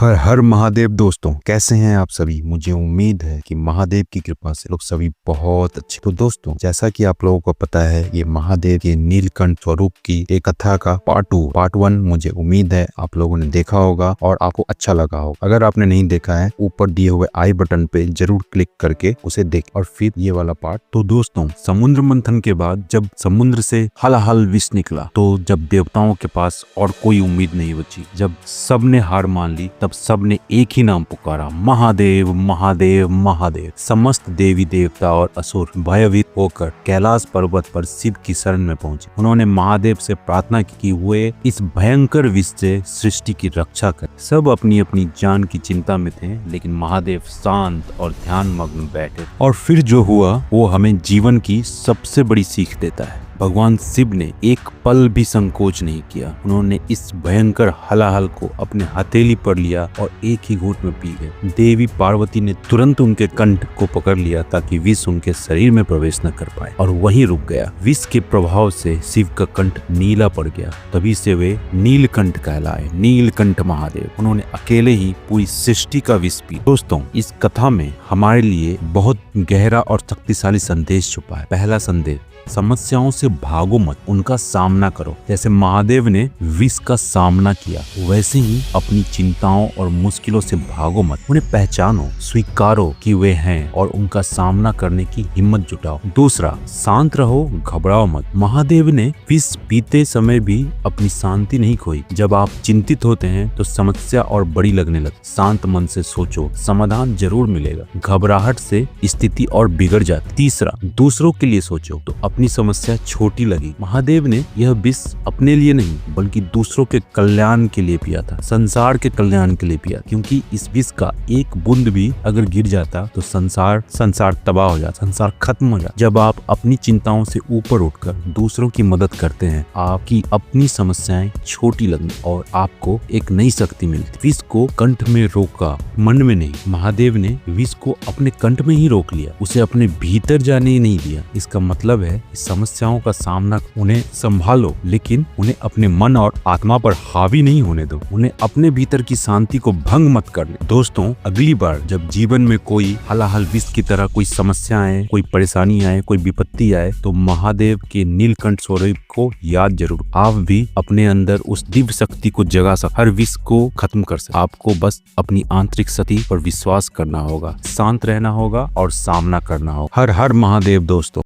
हर हर महादेव दोस्तों, कैसे हैं आप सभी। मुझे उम्मीद है कि महादेव की कृपा से लोग सभी बहुत अच्छे। तो दोस्तों, जैसा कि आप लोगों को पता है, ये महादेव के नीलकंठ स्वरूप की एक कथा का पार्ट 1 मुझे उम्मीद है आप लोगों ने देखा होगा और आपको अच्छा लगा होगा। अगर आपने नहीं देखा है, ऊपर दिए हुए आई बटन पे जरूर क्लिक करके उसे देख और फिर ये वाला पार्ट। तो दोस्तों, समुद्र मंथन के बाद जब समुद्र से हलाहल विष निकला, तो जब देवताओं के पास और कोई उम्मीद नहीं बची, जब सबने हार मान ली, तब सबने एक ही नाम पुकारा, महादेव महादेव महादेव। समस्त देवी देवता और असुर भयभीत होकर कैलाश पर्वत पर शिव की शरण में पहुंचे। उन्होंने महादेव से प्रार्थना की कि वे इस भयंकर विष से सृष्टि की रक्षा करें। सब अपनी अपनी जान की चिंता में थे, लेकिन महादेव शांत और ध्यान मग्न बैठे। और फिर जो हुआ वो हमें जीवन की सबसे बड़ी सीख देता है। भगवान शिव ने एक पल भी संकोच नहीं किया। उन्होंने इस भयंकर हलाहल को अपने हथेली पर लिया और एक ही घूंट में पी गए। देवी पार्वती ने तुरंत उनके कंठ को पकड़ लिया ताकि विष उनके शरीर में प्रवेश न कर पाए, और वहीं रुक गया। विष के प्रभाव से शिव का कंठ नीला पड़ गया। तभी से वे नीलकंठ कहलाए, नीलकंठ महादेव। उन्होंने अकेले ही पूरी सृष्टि का विष पी। दोस्तों, इस कथा में हमारे लिए बहुत गहरा और शक्तिशाली संदेश छुपा है। पहला संदेश, समस्याओं से भागो मत, उनका सामना करो। जैसे महादेव ने विष का सामना किया, वैसे ही अपनी चिंताओं और मुश्किलों से भागो मत। उन्हें पहचानो, स्वीकारो कि वे हैं और उनका सामना करने की हिम्मत जुटाओ। दूसरा, शांत रहो, घबराओ मत। महादेव ने विष पीते समय भी अपनी शांति नहीं खोई। जब आप चिंतित होते हैं तो समस्या और बड़ी लगने लगती। शांत मन से सोचो, समाधान जरूर मिलेगा। घबराहट से स्थिति और बिगड़ जाती। तीसरा, दूसरों के लिए सोचो तो अपनी समस्या छोटी लगी। महादेव ने यह विष अपने लिए नहीं बल्कि दूसरों के कल्याण के लिए पिया था, संसार के कल्याण के लिए पिया, क्योंकि इस विष का एक बूंद भी अगर गिर जाता तो संसार तबाह हो जाता, संसार खत्म हो जाता। जब आप अपनी चिंताओं से ऊपर उठकर दूसरों की मदद करते हैं, आपकी अपनी समस्याएं छोटी लगती और आपको एक नई शक्ति मिलती। विष को कंठ में रोका, मन में नहीं। महादेव ने विष को अपने कंठ में ही रोक लिया, उसे अपने भीतर जाने ही नहीं दिया। इसका मतलब है समस्याओं का सामना, उन्हें संभालो, लेकिन उन्हें अपने मन और आत्मा पर हावी नहीं होने दो। उन्हें अपने भीतर की शांति को भंग मत करने। दोस्तों, अगली बार जब जीवन में कोई हलाहल विष की तरह कोई समस्या आए, कोई परेशानी आए, कोई विपत्ति आए, तो महादेव के नीलकंठ स्वरूप को याद जरूर। आप भी अपने अंदर उस दिव्य शक्ति को जगा सकते, हर विष को खत्म कर सकते। आपको बस अपनी आंतरिक शक्ति पर विश्वास करना होगा, शांत रहना होगा और सामना करना होगा। हर हर महादेव दोस्तों।